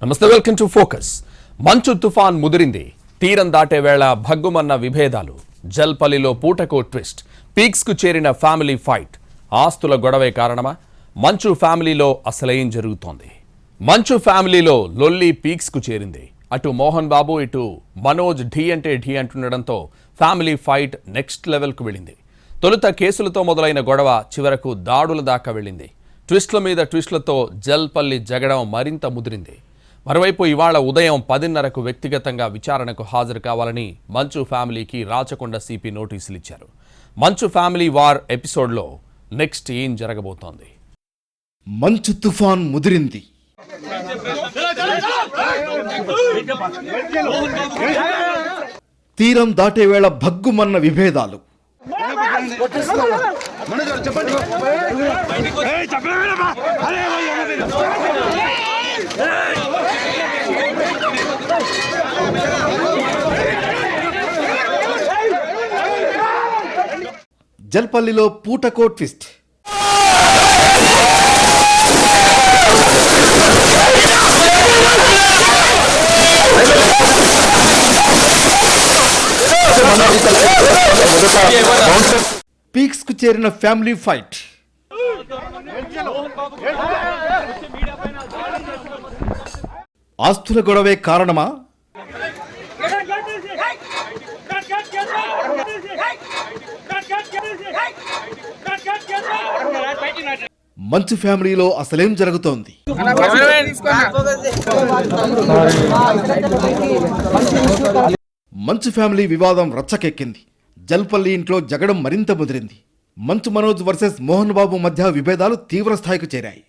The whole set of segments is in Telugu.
నమస్తే, వెల్కమ్ టు ఫోకస్. మంచు తుఫాన్ ముదిరింది. తీరం దాటే వేళ భగ్గుమన్న విభేదాలు. జల్పల్లిలో పూటకో ట్విస్ట్. పీక్స్ కు చేరిన ఫ్యామిలీ ఫైట్. ఆస్తుల గొడవే కారణమా? మంచు ఫ్యామిలీలో అసలేం జరుగుతోంది? మంచు ఫ్యామిలీలో లొల్లి పీక్స్ కు చేరింది. అటు మోహన్ బాబు, ఇటు మనోజ్ ఢీ అంటే ఢీ అంటుండడంతో ఫ్యామిలీ ఫైట్ నెక్స్ట్ లెవెల్కు వెళ్ళింది. తొలుత కేసులతో మొదలైన గొడవ చివరకు దాడుల దాకా వెళ్ళింది. ట్విస్ట్ల మీద ట్విస్ట్లతో జల్పల్లి జగడం మరింత ముదిరింది. మరోవైపు ఇవాళ ఉదయం 10:30కు వ్యక్తిగతంగా విచారణకు హాజరు కావాలని మంచు ఫ్యామిలీకి రాచకొండ సిపి నోటీసులు ఇచ్చారు. మంచు ఫ్యామిలీ వార్ ఎపిసోడ్లో నెక్స్ట్ ఏం జరగబోతోంది? మంచు తుఫాన్ ముదిరింది. తీరం దాటే వేళ భగ్గుమన్న విభేదాలు. జల్పల్లిలో పూటకో ట్విస్ట్. పీక్స్ కు చేరిన ఫ్యామిలీ ఫైట్. ఆస్తుల గొడవే కారణమా? మంచు ఫ్యామిలీలో అసలేం జరుగుతోంది? మంచు ఫ్యామిలీ వివాదం రచ్చకెక్కింది. జల్పల్లి ఇంట్లో జగడం మరింత ముదిరింది. మంచు మనోజ్ వర్సెస్ మోహన్ బాబు మధ్య విభేదాలు తీవ్ర స్థాయికి చేరాయి.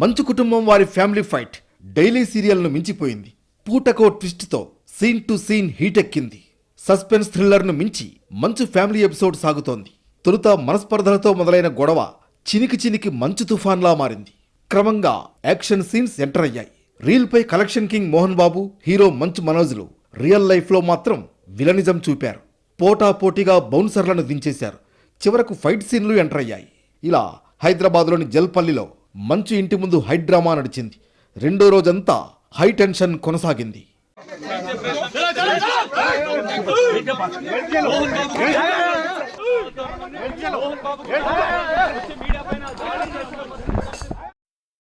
మంచు కుటుంబం వారి ఫ్యామిలీ ఫైట్ డైలీ సీరియల్ను మించిపోయింది. పూటకో ట్విస్ట్తో సీన్ టు సీన్ హీటెక్కింది. సస్పెన్స్ థ్రిల్లర్ను మించి మంచు ఫ్యామిలీ ఎపిసోడ్ సాగుతోంది. తొలుత మనస్పర్ధలతో మొదలైన గొడవ చినికి చినికి మంచు తుఫాన్లా మారింది. క్రమంగా యాక్షన్ సీన్స్ ఎంటర్ అయ్యాయి. రీల్ పై collection king Mohan Babu, hero మంచు మనోజ్లు రియల్ లైఫ్లో మాత్రం విలనిజం చూపారు. పోటాపోటీగా బౌన్సర్లను దించేశారు. చివరకు ఫైట్ సీన్లు ఎంటర్ అయ్యాయి. ఇలా హైదరాబాద్లోని జల్పల్లిలో మంచు ఇంటి ముందు హై డ్రామా నడిచింది. రెండో రోజంతా హై టెన్షన్ కొనసాగింది.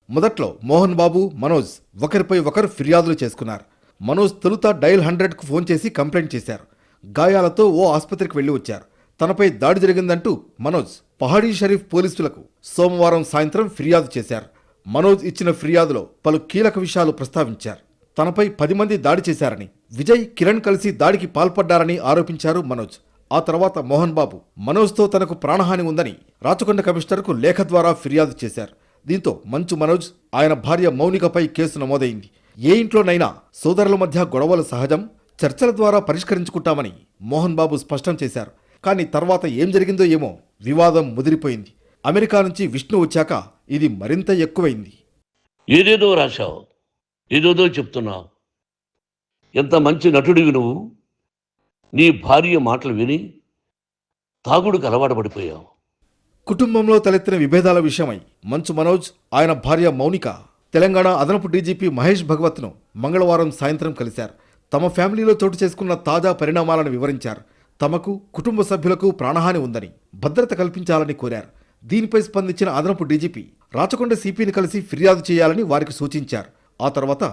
మొదట్లో మోహన్ బాబు, మనోజ్ ఒకరిపై ఒకరు ఫిర్యాదులు చేసుకున్నారు. మనోజ్ తొలుత డయల్ 100కు ఫోన్ చేసి కంప్లైంట్ చేశారు. గాయాలతో ఓ ఆసుపత్రికి వెళ్లి వచ్చారు. తనపై దాడి జరిగిందంటూ మనోజ్ పహాడీ షరీఫ్ పోలీసులకు సోమవారం సాయంత్రం ఫిర్యాదు చేశారు. మనోజ్ ఇచ్చిన ఫిర్యాదులో పలు కీలక విషయాలు ప్రస్తావించారు. తనపై 10 మంది దాడి చేశారని, విజయ్, కిరణ్ కలిసి దాడికి పాల్పడ్డారని ఆరోపించారు మనోజ్. ఆ తర్వాత మోహన్ బాబు మనోజ్తో తనకు ప్రాణహాని ఉందని రాచకొండ కమిషనర్కు లేఖ ద్వారా ఫిర్యాదు చేశారు. దీంతో మంచు మనోజ్, ఆయన భార్య మౌనికపై కేసు నమోదైంది. ఏ ఇంట్లోనైనా సోదరుల మధ్య గొడవలు సహజం, చర్చల ద్వారా పరిష్కరించుకుంటామని మోహన్ బాబు స్పష్టం చేశారు. కానీ తర్వాత ఏం జరిగిందో ఏమో, వివాదం ముదిరిపోయింది. అమెరికా నుంచి విష్ణు వచ్చాక ఇది మరింత ఎక్కువైంది. ఏదేదో రాశావు, ఏదేదో చెప్తున్నావు. ఎంత మంచి నటుడివి నువ్వు. నీ భార్య మాటలు విని తాగుడుకు అలవాటు పడిపోయావు. కుటుంబంలో తలెత్తిన విభేదాల విషయమై మంచు మనోజ్, ఆయన భార్య మౌనిక తెలంగాణ అదనపు డీజీపీ మహేష్ భగవత్ను మంగళవారం సాయంత్రం కలిశారు. తమ ఫ్యామిలీలో చోటు చేసుకున్న తాజా పరిణామాలను వివరించారు. తమకు, కుటుంబ సభ్యులకు ప్రాణహాని ఉందని, భద్రత కల్పించాలని కోరారు. దీనిపై స్పందించిన అదనపు డీజీపీ రాచకొండ సిపిని కలిసి ఫిర్యాదు చేయాలని వారికి సూచించారు. ఆ తర్వాత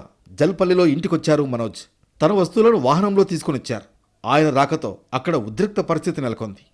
జల్పల్లిలో ఇంటికొచ్చారు మనోజ్. తన వస్తువులను వాహనంలో తీసుకునొచ్చారు. ఆయన రాకతో అక్కడ ఉద్రిక్త పరిస్థితి నెలకొంది.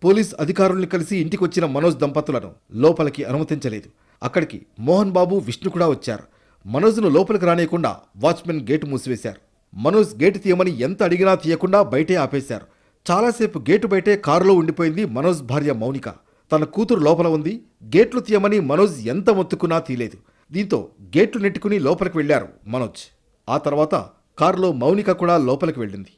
పోలీస్ అధికారుల్ని కలిసి ఇంటికొచ్చిన మనోజ్ దంపతులను లోపలికి అనుమతించలేదు. అక్కడికి మోహన్ బాబు, విష్ణు కూడా వచ్చారు. మనోజ్ను లోపలికి రానియకుండా వాచ్మెన్ గేటు మూసివేశారు. మనోజ్ గేటు తీయమని ఎంత అడిగినా తీయకుండా బయటే ఆపేశారు. చాలాసేపు గేటు బయటే కారులో ఉండిపోయింది మనోజ్ భార్య మౌనిక. తన కూతురు లోపల ఉంది. గేట్లు తీయమని మనోజ్ ఎంత మొత్తుకున్నా తీయలేదు. దీంతో గేట్లు నెట్టుకుని లోపలికి వెళ్లారు మనోజ్. ఆ తర్వాత కారులో మౌనిక కూడా లోపలికి వెళ్ళింది.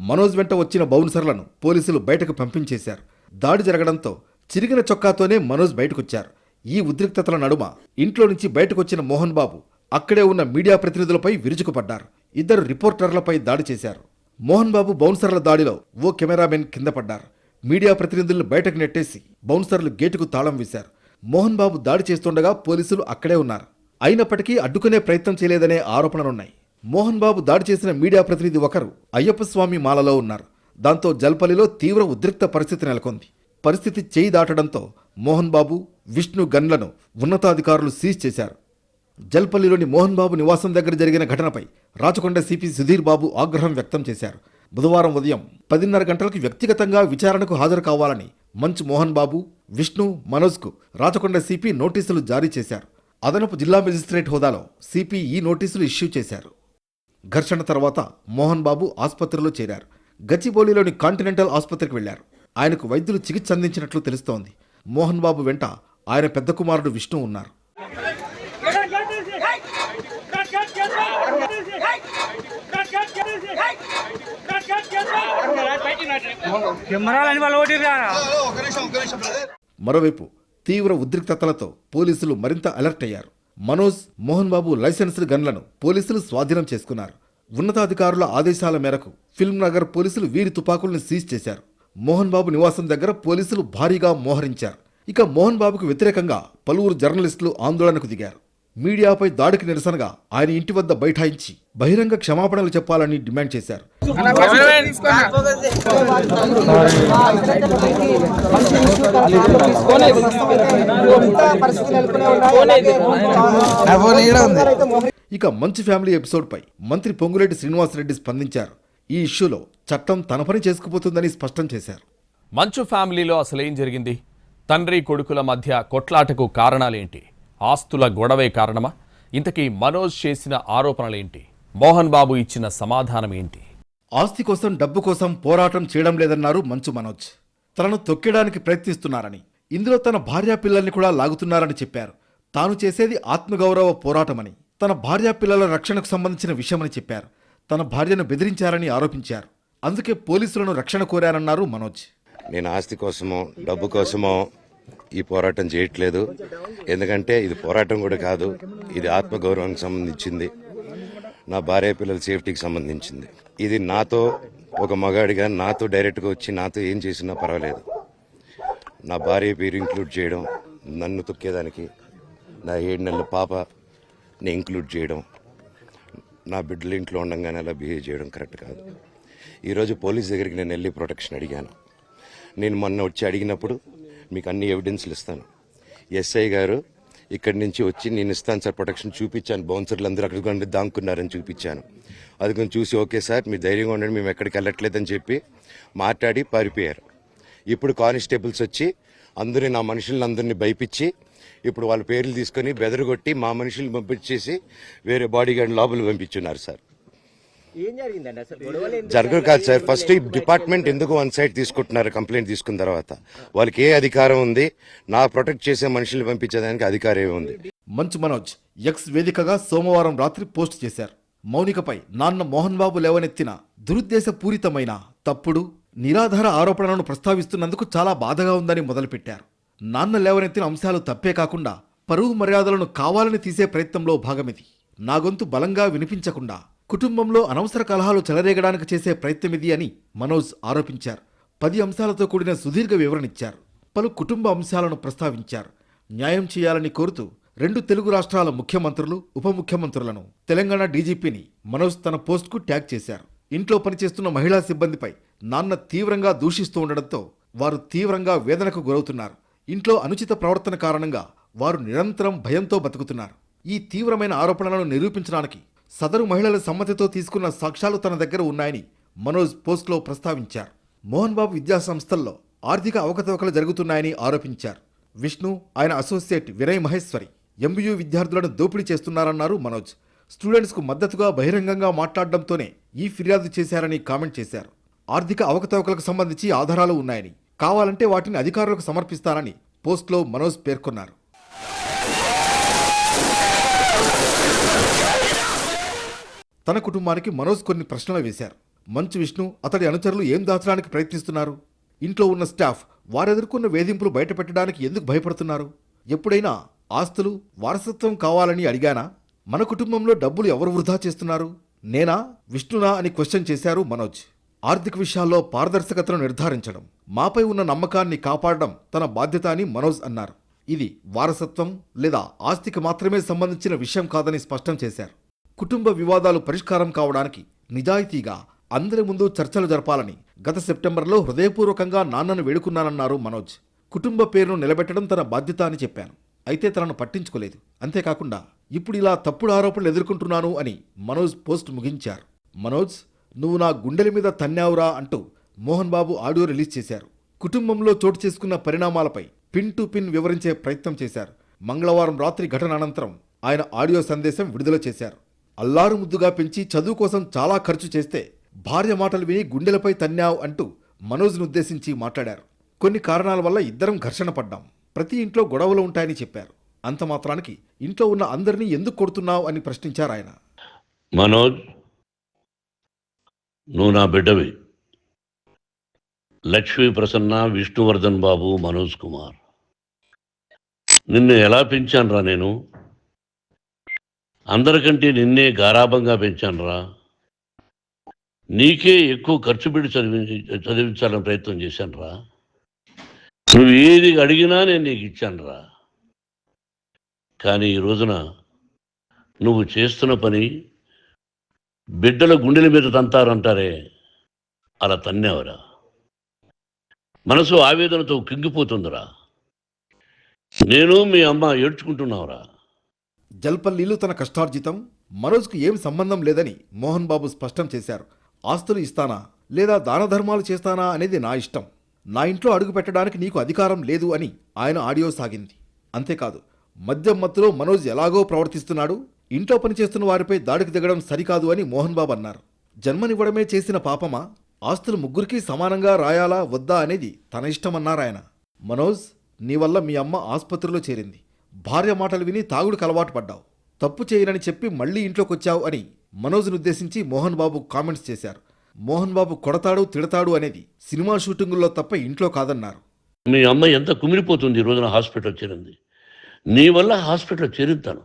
మనోజ్ వెంట వచ్చిన బౌన్సర్లను పోలీసులు బయటకు పంపించేశారు. దాడి జరగడంతో చిరిగిన చొక్కాతోనే మనోజ్ బయటకొచ్చారు. ఈ ఉద్రిక్తతల నడుమ ఇంట్లో నుంచి బయటకొచ్చిన మోహన్ బాబు అక్కడే ఉన్న మీడియా ప్రతినిధులపై విరుచుకుపడ్డారు. ఇద్దరు రిపోర్టర్లపై దాడి చేశారు. మోహన్ బాబు బౌన్సర్ల దాడిలో ఓ కెమెరామెన్ కింద పడ్డారు. మీడియా ప్రతినిధులను బయటకు నెట్టేసి బౌన్సర్లు గేటుకు తాళం వేశారు. మోహన్ బాబు దాడి చేస్తుండగా పోలీసులు అక్కడే ఉన్నారు. అయినప్పటికీ అడ్డుకునే ప్రయత్నం చేయలేదనే ఆరోపణలున్నాయి. మోహన్ బాబు దాడి చేసిన మీడియా ప్రతినిధి ఒకరు అయ్యప్ప స్వామి మాలలో ఉన్నారు. దాంతో జల్పల్లిలో తీవ్ర ఉద్రిక్త పరిస్థితి నెలకొంది. పరిస్థితి చేయి దాటడంతో మోహన్ బాబు, విష్ణు గన్లను ఉన్నతాధికారులు సీజ్ చేశారు. జల్పల్లిలోని మోహన్ బాబు నివాసం దగ్గర జరిగిన ఘటనపై రాచకొండ సిపి సుధీర్ బాబు ఆగ్రహం వ్యక్తం చేశారు. బుధవారం ఉదయం 10:30 గంటలకు వ్యక్తిగతంగా విచారణకు హాజరు కావాలని మంచు మోహన్ బాబు, విష్ణు, మనోజ్కు రాచకొండ సిపి నోటీసులు జారీ చేశారు. అదనపు జిల్లా మెజిస్ట్రేట్ హోదాలో సిపి ఈ నోటీసులు ఇష్యూ చేశారు. ఘర్షణ తర్వాత మోహన్ బాబు ఆసుపత్రిలో చేరారు. గచ్చిబౌలిలోని కాంటినెంటల్ ఆసుపత్రికి వెళ్లారు. ఆయనకు వైద్యులు చికిత్స అందించినట్లు తెలుస్తోంది. మోహన్ బాబు వెంట ఆయన పెద్ద కుమారుడు విష్ణు ఉన్నారు. మరోవైపు తీవ్ర ఉద్రిక్తతలతో పోలీసులు మరింత అలర్ట్ అయ్యారు. మనోజ్, మోహన్ బాబు లైసెన్స్డ్ గన్లను పోలీసులు స్వాధీనం చేసుకున్నారు. ఉన్నతాధికారుల ఆదేశాల మేరకు ఫిల్మ్ నగర్ పోలీసులు వీరి తుపాకులను సీజ్ చేశారు. మోహన్ బాబు నివాసం దగ్గర పోలీసులు భారీగా మోహరించారు. ఇక మోహన్ బాబుకు వ్యతిరేకంగా పలువురు జర్నలిస్టులు ఆందోళనకు దిగారు. మీడియాపై దాడికి నిరసనగా ఆయన ఇంటి వద్ద బైఠాయించి బహిరంగ క్షమాపణలు చెప్పాలని డిమాండ్ చేశారు. ఇక మంచు ఫ్యామిలీ ఎపిసోడ్పై మంత్రి పొంగులేటి శ్రీనివాసరెడ్డి స్పందించారు. ఈ ఇష్యూలో చట్టం తన పని చేసుకుపోతుందని స్పష్టం చేశారు. మంచు ఫ్యామిలీలో అసలేం జరిగింది? తండ్రి కొడుకుల మధ్య కొట్లాటకు కారణాలేంటి? ఆస్తుల గొడవే కారణమా? ఇంతకీ మనోజ్ చేసిన ఆరోపణలేంటి? మోహన్ బాబు ఇచ్చిన సమాధానం ఏంటి? ఆస్తి కోసం, డబ్బు కోసం పోరాటం చేయడం లేదన్నారు మంచు మనోజ్. తనను తొక్కేయడానికి ప్రయత్నిస్తున్నారని, ఇందులో తన భార్యా పిల్లల్ని కూడా లాగుతున్నారని చెప్పారు. తాను చేసేది ఆత్మగౌరవ పోరాటమని, తన భార్యా పిల్లల రక్షణకు సంబంధించిన విషయమని చెప్పారు. తన భార్యను బెదిరించారని ఆరోపించారు. అందుకే పోలీసులను రక్షణ కోరారన్నారు మనోజ్. నేను ఆస్తి కోసమో డబ్బు కోసమో ఈ పోరాటం చేయట్లేదు. ఎందుకంటే ఇది పోరాటం కూడా కాదు, ఇది ఆత్మగౌరవానికి సంబంధించింది, నా భార్య పిల్లల సేఫ్టీకి సంబంధించింది. ఇది నాతో ఒక మగాడిగా నాతో డైరెక్ట్గా వచ్చి నాతో ఏం చేసినా పర్వాలేదు. నా భార్య పేరు ఇంక్లూడ్ చేయడం, నన్ను తొక్కేదానికి నా 7 నెలల పాపని ఇంక్లూడ్ చేయడం, నా బిడ్డల ఇంట్లో ఉండగానే అలా బిహేవ్ చేయడం కరెక్ట్ కాదు. ఈరోజు పోలీస్ దగ్గరికి నేను వెళ్ళి ప్రొటెక్షన్ అడిగాను. నేను మొన్న వచ్చి అడిగినప్పుడు మీకు అన్ని ఎవిడెన్స్లు ఇస్తాను. ఎస్ఐ గారు ఇక్కడి నుంచి వచ్చి నేను ఇస్తాను సార్ ప్రొటెక్షన్ చూపించాను. బౌన్సర్లు అందరూ అక్కడికి దాక్కున్నారని చూపించాను. అది కొంచెం చూసి ఓకే సార్ మీరు ధైర్యంగా ఉండండి, మేము ఎక్కడికి వెళ్ళట్లేదని చెప్పి మాట్లాడి పారిపోయారు. ఇప్పుడు కానిస్టేబుల్స్ వచ్చి అందరూ నా మనుషులందరినీ భయపించి ఇప్పుడు వాళ్ళ పేర్లు తీసుకొని బెదరగొట్టి మా మనుషులు పంపించేసి వేరే బాడీ గార్డ్ లోపల పంపించున్నారు సార్. జరగదు కాదు సార్. ఫస్ట్ ఈ డిపార్ట్మెంట్ ఎందుకు వన్ సైడ్ తీసుకుంటున్నారు? కంప్లైంట్ తీసుకున్న తర్వాత వాళ్ళకి ఏ అధికారం ఉంది? నా ప్రొటెక్ట్ చేసే మనుషులు పంపించేదానికి అధికారం ఉంది. మంచు మనోజ్ ఎక్స్ వేదికగా సోమవారం రాత్రి పోస్ట్ చేశారు. మౌనికపై నాన్న మోహన్ బాబు లేవనెత్తిన దురుద్దేశపూరితమైన, తప్పుడు, నిరాధార ఆరోపణలను ప్రస్తావిస్తున్నందుకు చాలా బాధగా ఉందని మొదలుపెట్టారు. నాన్న లేవనెత్తిన అంశాలు తప్పే కాకుండా పరువు మర్యాదలను కావాలని తీసే ప్రయత్నంలో భాగమిది. నా గొంతు బలంగా వినిపించకుండా కుటుంబంలో అనవసర కలహాలు చెలరేగడానికి చేసే ప్రయత్నమిది అని మనోజ్ ఆరోపించారు. 10 అంశాలతో కూడిన సుదీర్ఘ వివరణిచ్చారు. పలు కుటుంబ అంశాలను ప్రస్తావించారు. న్యాయం చేయాలని కోరుతూ 2 తెలుగు రాష్ట్రాల ముఖ్యమంత్రులు, ఉప ముఖ్యమంత్రులను, తెలంగాణ డీజీపీని మనోజ్ తన పోస్టుకు ట్యాగ్ చేశారు. ఇంట్లో పనిచేస్తున్న మహిళా సిబ్బందిపై నాన్న తీవ్రంగా దూషిస్తూ ఉండడంతో వారు తీవ్రంగా వేదనకు గురవుతున్నారు. ఇంట్లో అనుచిత ప్రవర్తన కారణంగా వారు నిరంతరం భయంతో బతుకుతున్నారు. ఈ తీవ్రమైన ఆరోపణలను నిరూపించడానికి సదరు మహిళల సమ్మతితో తీసుకున్న సాక్ష్యాలు తన దగ్గర ఉన్నాయని మనోజ్ పోస్టులో ప్రస్తావించారు. మోహన్ బాబు విద్యా సంస్థల్లో ఆర్థిక అవకతవకలు జరుగుతున్నాయని ఆరోపించారు. విష్ణు, ఆయన అసోసియేట్ వినయ్ మహేశ్వరి ఎంబీయూ విద్యార్థులను దోపిడీ చేస్తున్నారన్నారు మనోజ్. స్టూడెంట్స్కు మద్దతుగా బహిరంగంగా మాట్లాడడంతోనే ఈ ఫిర్యాదు చేశారని కామెంట్ చేశారు. ఆర్థిక అవకతవకలకు సంబంధించి ఆధారాలు ఉన్నాయని, కావాలంటే వాటిని అధికారులకు సమర్పిస్తానని పోస్టులో మనోజ్ పేర్కొన్నారు. తన కుటుంబానికి మనోజ్ కొన్ని ప్రశ్నలు వేశారు. మంచు విష్ణు, అతడి అనుచరులు ఏం దాచడానికి ప్రయత్నిస్తున్నారు? ఇంట్లో ఉన్న స్టాఫ్ వారెదుర్కొన్న వేధింపులు బయటపెట్టడానికి ఎందుకు భయపడుతున్నారు? ఎప్పుడైనా ఆస్తులు, వారసత్వం కావాలని అడిగానా? మన కుటుంబంలో డబ్బులు ఎవరు వృధా చేస్తున్నారు? నేనా, విష్ణునా అని క్వశ్చన్ చేశారు మనోజ్. ఆర్థిక విషయాల్లో పారదర్శకతను నిర్ధారించడం, మాపై ఉన్న నమ్మకాన్ని కాపాడడం తన బాధ్యత అని మనోజ్ అన్నారు. ఇది వారసత్వం లేదా ఆస్తికి మాత్రమే సంబంధించిన విషయం కాదని స్పష్టం చేశారు. కుటుంబ వివాదాలు పరిష్కారం కావడానికి నిజాయితీగా అందరి ముందు చర్చలు జరపాలని గత సెప్టెంబర్లో హృదయపూర్వకంగా నాన్నను వేడుకున్నానన్నారు మనోజ్. కుటుంబ పేరును నిలబెట్టడం తన బాధ్యత అని చెప్పాను. అయితే తనను పట్టించుకోలేదు. అంతేకాకుండా ఇప్పుడు ఇలా తప్పుడు ఆరోపణలు ఎదుర్కొంటున్నాను అని మనోజ్ పోస్ట్ ముగించారు. మనోజ్, నువ్వు నా గుండెల మీద తన్నావురా అంటూ మోహన్ బాబు ఆడియో రిలీజ్ చేశారు. కుటుంబంలో చోటు చేసుకున్న పరిణామాలపై పిన్ టు పిన్ వివరించే ప్రయత్నం చేశారు. మంగళవారం రాత్రి ఘటన అనంతరం ఆయన ఆడియో సందేశం విడుదల చేశారు. అల్లారు ముద్దుగా పెంచి చదువు కోసం చాలా ఖర్చు చేస్తే భార్య మాటలు విని గుండెలపై తన్నావు అంటూ మనోజ్ను ఉద్దేశించి మాట్లాడారు. కొన్ని కారణాల వల్ల ఇద్దరం ఘర్షణ పడ్డాం. ప్రతి ఇంట్లో గొడవలు ఉంటాయని చెప్పారు. అంత మాత్రానికి ఇంట్లో ఉన్న అందరినీ ఎందుకు కొడుతున్నావు అని ప్రశ్నించారు ఆయన. మనోజ్, నువ్వు నా బిడ్డవి. లక్ష్మీ ప్రసన్న, విష్ణువర్ధన్ బాబు, మనోజ్ కుమార్. నిన్ను ఎలా పెంచానురా నేను? అందరికంటే నిన్నే గారాభంగా పెంచానురా. నీకే ఎక్కువ ఖర్చు పెట్టి చదివించాలని ప్రయత్నం చేశానురా. నువ్వు ఏది అడిగినా నేను నీకు ఇచ్చానురా. కానీ ఈ రోజున నువ్వు చేస్తున్న పని బిడ్డల గుండెల మీద తంతారంటారే, అలా తన్నావురా. మనసు ఆవేదనతో కింగిపోతుందిరా. నేను మీ అమ్మ ఏడ్చుకుంటున్నావురా. జల్పల్లిలు తన కష్టార్జితం, మనోజ్కు ఏం సంబంధం లేదని మోహన్ బాబు స్పష్టం చేశారు. ఆస్తులు ఇస్తానా లేదా దాన ధర్మాలు చేస్తానా అనేది నా ఇష్టం. నా ఇంట్లో అడుగు పెట్టడానికి నీకు అధికారం లేదు అని ఆయన ఆడియో సాగింది. అంతేకాదు, మద్యం మత్తులో మనోజ్ ఎలాగో ప్రవర్తిస్తున్నాడు, ఇంట్లో పనిచేస్తున్న వారిపై దాడికి దిగడం సరికాదు అని మోహన్ బాబు అన్నారు. జన్మనివ్వడమే చేసిన పాపమా? ఆస్తులు ముగ్గురికి సమానంగా రాయాలా వద్దా అనేది తన ఇష్టమన్నారాయన. మనోజ్, నీ వల్ల మీ అమ్మ ఆసుపత్రిలో చేరింది. భార్య మాటలు విని తాగుడుకు అలవాటు పడ్డావు. తప్పు చేయనని చెప్పి మళ్లీ ఇంట్లోకొచ్చావు అని మనోజ్ను ఉద్దేశించి మోహన్ బాబు కామెంట్స్ చేశారు. మోహన్ బాబు కొడతాడు, తిడతాడు అనేది సినిమా షూటింగుల్లో తప్ప ఇంట్లో కాదన్నారు. మీ అమ్మ ఎంత కుమిలిపోతుంది ఈ రోజున హాస్పిటల్ చేరింది. నీ వల్ల హాస్పిటల్ చేరుతాను.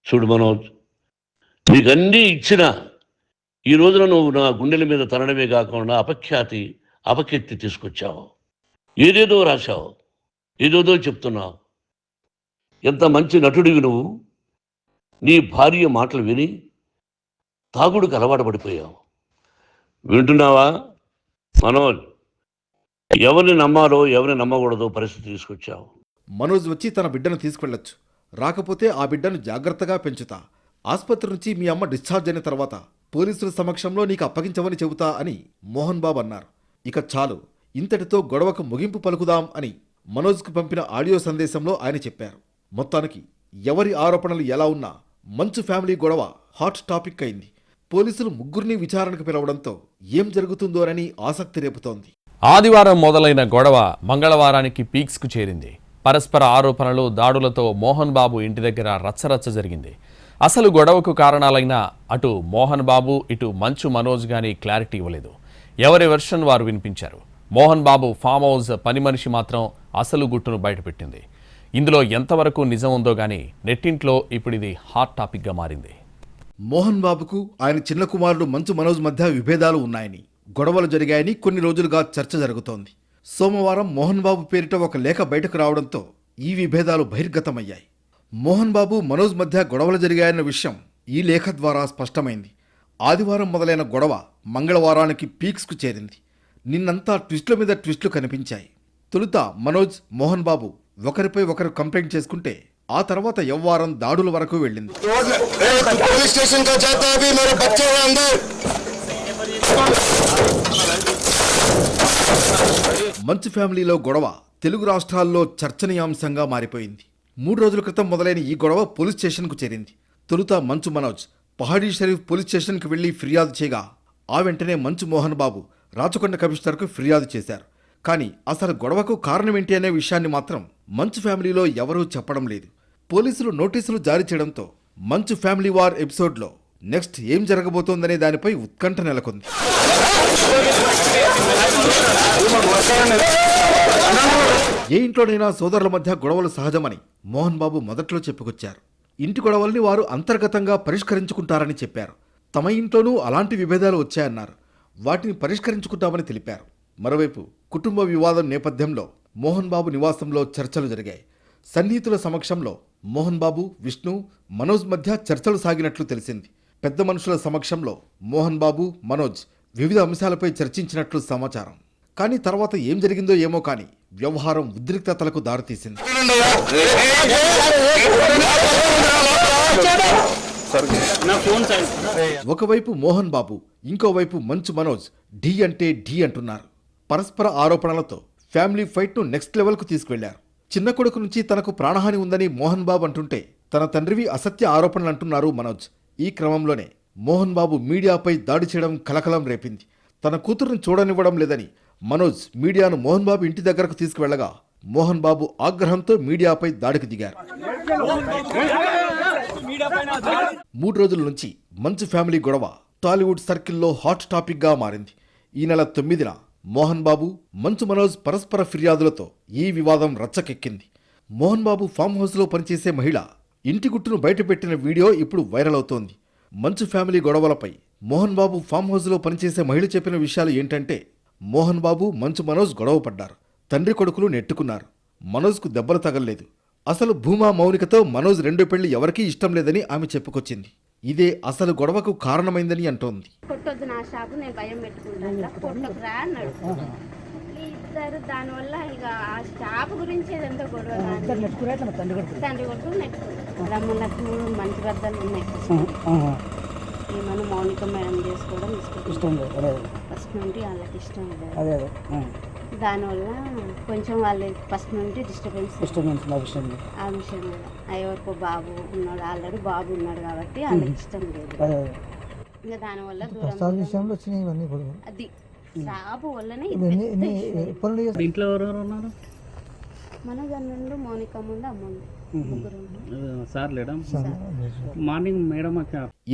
చూడు మనోజ్, నీకన్నీ ఇచ్చినా ఈ రోజున నువ్వు నా గుండెల మీద తనడమే కాకుండా అపకీర్తి తీసుకొచ్చావు. ఏదేదో రాశావు, ఏదేదో చెప్తున్నావు. ఎంత మంచి నటుడివి నువ్వు. నీ భార్య మాటలు విని తాగుడుకు అలవాటు పడిపోయావు. వింటున్నావా మనోజ్? ఎవరిని నమ్మాలో ఎవరిని నమ్మకూడదో పరిస్థితి తీసుకొచ్చావు. మనోజ్ వచ్చి తన బిడ్డను తీసుకెళ్లొచ్చు, రాకపోతే ఆ బిడ్డను జాగ్రత్తగా పెంచుతా. ఆసుపత్రి నుంచి మీ అమ్మ డిశ్చార్జ్ అయిన తర్వాత పోలీసుల సమక్షంలో నీకు అప్పగించమని చెబుతా అని మోహన్ బాబు అన్నారు. ఇక చాలు, ఇంతటితో గొడవకు ముగింపు పలుకుదాం అని మనోజ్కు పంపిన ఆడియో సందేశంలో ఆయన చెప్పారు. మొత్తానికి ఎవరి ఆరోపణలు ఎలా ఉన్నా మంచు ఫ్యామిలీ గొడవ హాట్ టాపిక్ అయింది. పోలీసులు ముగ్గురిని విచారణకు పిలవడంతో ఏం జరుగుతుందోనని ఆసక్తి రేపుతోంది. ఆదివారం మొదలైన గొడవ మంగళవారానికి పీక్స్కు చేరింది. పరస్పర ఆరోపణలు, దాడులతో మోహన్ బాబు ఇంటి దగ్గర రచ్చరచ్చ జరిగింది. అసలు గొడవకు కారణాలైన అటు మోహన్ బాబు, ఇటు మంచు మనోజ్ గానీ క్లారిటీ ఇవ్వలేదు. ఎవరి వెర్షన్ వారు వినిపించారు. మోహన్ బాబు ఫామ్ హౌస్ పని మనిషి మాత్రం అసలు గుట్టును బయటపెట్టింది. ఇందులో ఎంతవరకు నిజం ఉందో గానీ నెట్టింట్లో ఇప్పుడు ఇది హాట్ టాపిక్గా మారింది. మోహన్ బాబుకు ఆయన చిన్న కుమారుడు మంచు మనోజ్ మధ్య విభేదాలు ఉన్నాయని, గొడవలు జరిగాయని కొన్ని రోజులుగా చర్చ జరుగుతోంది. సోమవారం మోహన్ బాబు పేరిట ఒక లేఖ బయటకు రావడంతో ఈ విభేదాలు బహిర్గతమయ్యాయి. మోహన్ బాబు, మనోజ్ మధ్య గొడవలు జరిగాయన్న విషయం ఈ లేఖ ద్వారా స్పష్టమైంది. ఆదివారం మొదలైన గొడవ మంగళవారానికి పీక్స్కు చేరింది. నిన్నంతా ట్విస్టుల మీద ట్విస్టులు కనిపించాయి. తొలుత మనోజ్, మోహన్ బాబు ఒకరిపై ఒకరు కంప్లైంట్ చేసుకుంటే ఆ తర్వాత యవ్వారం దాడుల వరకు వెళ్ళింది. మంచు ఫ్యామిలీలో గొడవ తెలుగు రాష్ట్రాల్లో చర్చనీయాంశంగా మారిపోయింది. 3 రోజుల క్రితం మొదలైన ఈ గొడవ పోలీస్ స్టేషన్కు చేరింది. తొలుత మంచు మనోజ్ పహాడీ షరీఫ్ పోలీస్ స్టేషన్కి వెళ్లి ఫిర్యాదు చేయగా ఆ వెంటనే మంచు మోహన్ బాబు రాచకొండ కమిషనర్కు ఫిర్యాదు చేశారు. కానీ అసలు గొడవకు కారణమేంటి అనే విషయాన్ని మాత్రం మంచు ఫ్యామిలీలో ఎవరూ చెప్పడం లేదు. పోలీసులు నోటీసులు జారీ చేయడంతో మంచు ఫ్యామిలీ వార్ ఎపిసోడ్లో నెక్స్ట్ ఏం జరగబోతోందనే దానిపై ఉత్కంఠ నెలకొంది. ఏ ఇంట్లోనైనా సోదరుల మధ్య గొడవలు సహజమని మోహన్ బాబు మొదట్లో చెప్పుకొచ్చారు. ఇంటి గొడవల్ని వారు అంతర్గతంగా పరిష్కరించుకుంటారని చెప్పారు. తమ ఇంట్లోనూ అలాంటి విభేదాలు వచ్చాయన్నారు. వాటిని పరిష్కరించుకుంటామని తెలిపారు. మరోవైపు కుటుంబ వివాదం నేపథ్యంలో మోహన్ బాబు నివాసంలో చర్చలు జరిగాయి. సన్నిహితుల సమక్షంలో మోహన్ బాబు, విష్ణు, మనోజ్ మధ్య చర్చలు సాగినట్లు తెలిసింది. పెద్ద మనుషుల సమక్షంలో మోహన్ బాబు, మనోజ్ వివిధ అంశాలపై చర్చించినట్లు సమాచారం. కానీ తర్వాత ఏం జరిగిందో ఏమో కానీ వ్యవహారం ఉద్రిక్తతలకు దారితీసింది. ఒకవైపు మోహన్ బాబు, ఇంకోవైపు మంచు మనోజ్ ఢీ అంటే ఢీ అంటున్నారు. పరస్పర ఆరోపణలతో ఫ్యామిలీ ఫైట్ను నెక్స్ట్ లెవెల్కు తీసుకువెళ్లారు. చిన్న కొడుకు నుంచి తనకు ప్రాణహాని ఉందని మోహన్ బాబు అంటుంటే తన తండ్రివి అసత్య ఆరోపణలు అంటున్నారు మనోజ్. ఈ క్రమంలోనే మోహన్ బాబు మీడియాపై దాడి చేయడం కలకలం రేపింది. తన కూతురుని చూడనివ్వడం లేదని మనోజ్ మీడియాను మోహన్ బాబు ఇంటి దగ్గరకు తీసుకువెళ్లగా మోహన్ బాబు ఆగ్రహంతో మీడియాపై దాడికి దిగారు. 3 రోజుల నుంచి మంచు ఫ్యామిలీ గొడవ టాలీవుడ్ సర్కిల్లో హాట్ టాపిక్ గా మారింది. ఈ నెల 9న మోహన్ బాబు, మంచు మనోజ్ పరస్పర ఫిర్యాదులతో ఈ వివాదం రచ్చకెక్కింది. మోహన్ బాబు ఫామ్ హౌస్లో పనిచేసే మహిళ ఇంటి గుట్టును బయటపెట్టిన వీడియో ఇప్పుడు వైరల్ అవుతోంది. మంచు ఫ్యామిలీ గొడవలపై మోహన్ బాబు ఫామ్ హౌస్లో పనిచేసే మహిళ చెప్పిన విషయాలు ఏంటంటే, మోహన్ బాబు, మంచు మనోజ్ గొడవ పడ్డారు. తండ్రి కొడుకులు నెట్టుకున్నారు. మనోజ్కు దెబ్బలు తగలలేదు. అసలు భూమా మౌనికతో మనోజ్ 2 పెళ్లి ఎవరికీ ఇష్టం లేదని ఆమె చెప్పుకొచ్చింది. ఇదే అసలు గొడవకు కారణమైందని అంటోంది. కొట్టొద్దు నా షాపు, నేను భయం పెట్టుకుంటాను, కొట్టొద్దురా అన్నాడు. ఇద్దరు దానివల్ల ఇక ఆ షాపు గురించి ఏదంతా గొడవ తండ్రి కొడుకు నెట్టుకున్నాడు. రమ్మన్నట్టు మంచి బద్దలు ఉన్నాయి. ఏమన్నా మౌనిక మేడం చేసుకోవడం ఇష్టం ఫస్ట్ నుండి వాళ్ళకి ఇష్టం లేదు. దానివల్ల కొంచెం వాళ్ళు ఫస్ట్ నుండి డిస్టర్బెన్స్ ఆ విషయం మీద ఎవరికో బాబు ఉన్నాడు, ఆల్రెడీ బాబు ఉన్నాడు కాబట్టి వాళ్ళకి ఇష్టం లేదు. ఇంకా దానివల్ల అది షాపు వల్లనే ఇంట్లో ఎవరెవరు ఉన్నారు? మన నుండి మౌనిక ముందు అమ్ముంది, ముగ్గురు సార్ లేడా? మార్నింగ్ మేడం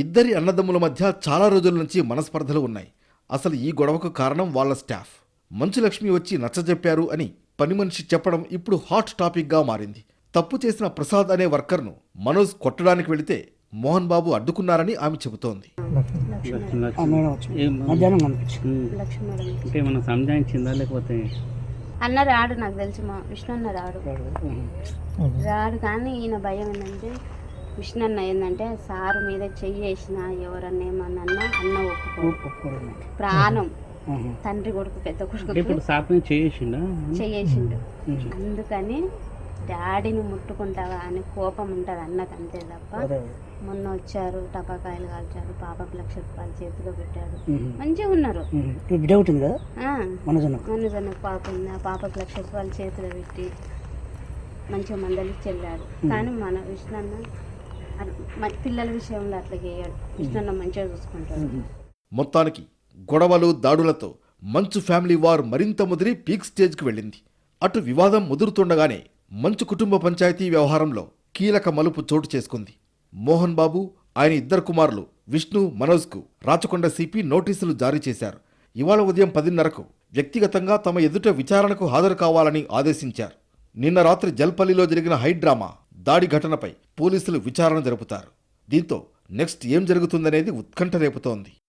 ఇద్దరి అన్నదమ్ముల మధ్య చాలా రోజుల నుంచి మనస్పర్ధలు ఉన్నాయి. అసలు ఈ గొడవకు కారణం వాళ్ళ స్టాఫ్. మంచు లక్ష్మి వచ్చి నచ్చజెప్పారు అని పని మనిషి చెప్పడం ఇప్పుడు హాట్ టాపిక్ గా మారింది. తప్పు చేసిన ప్రసాద్ అనే వర్కర్ను మనోజ్ కొట్టడానికి వెళితే మోహన్ బాబు అడ్డుకున్నారని ఆమె చెబుతోంది. అంటే మనం సంజాయించిందా లేకపోతే అన్న రాడు, నాకు తెలిసి మా విష్ణు అన్న రాడు కానీ ఈయన భయం ఏంటంటే విష్ణు అన్న ఏంటంటే సారు మీద చెయ్యి వేసిన ఎవరన్నా ఏమన్నా అన్న ఒప్పుకో ప్రాణం తండ్రి కొడుకు పెద్ద కొడుకు చేసిండు. అందుకని డాడీని ముట్టుకుంటావా అని కోపం ఉంటుంది అన్నకు, అంతే తప్ప మొన్న వచ్చారు, టపాకాయలు కాల్చారు, పాపకు 1,00,000 రూపాయలు చేతిలో పెట్టాడు, మంచిగా ఉన్నారు. మనజన్న పాప ఉంది, ఆ పాపకు 1,00,000 రూపాయలు చేతిలో పెట్టి మంచిగా మందలికి చెల్లాడు. కానీ మన విష్ణన్న పిల్లల విషయంలో అట్లా చేయడు. విష్ణన్న మంచిగా చూసుకుంటాడు. మొత్తానికి గొడవలు, దాడులతో మంచు ఫ్యామిలీ వార్ మరింత ముదిరి పీక్ స్టేజ్కి వెళ్ళింది. అటు వివాదం ముదురుతుండగానే మంచు కుటుంబ పంచాయతీ వ్యవహారంలో కీలక మలుపు చోటు చేసుకుంది. మోహన్ బాబు, ఆయన 2 కుమారులు విష్ణు, మనోజ్కు రాచకొండ సిపి నోటీసులు జారీ చేశారు. ఇవాళ ఉదయం 10:30కు వ్యక్తిగతంగా తమ ఎదుట విచారణకు హాజరు కావాలని ఆదేశించారు. నిన్న రాత్రి జల్పల్లిలో జరిగిన హైడ్రామా దాడి ఘటనపై పోలీసులు విచారణ జరుపుతారు. దీంతో నెక్స్ట్ ఏం జరుగుతుందనేది ఉత్కంఠ రేపుతోంది.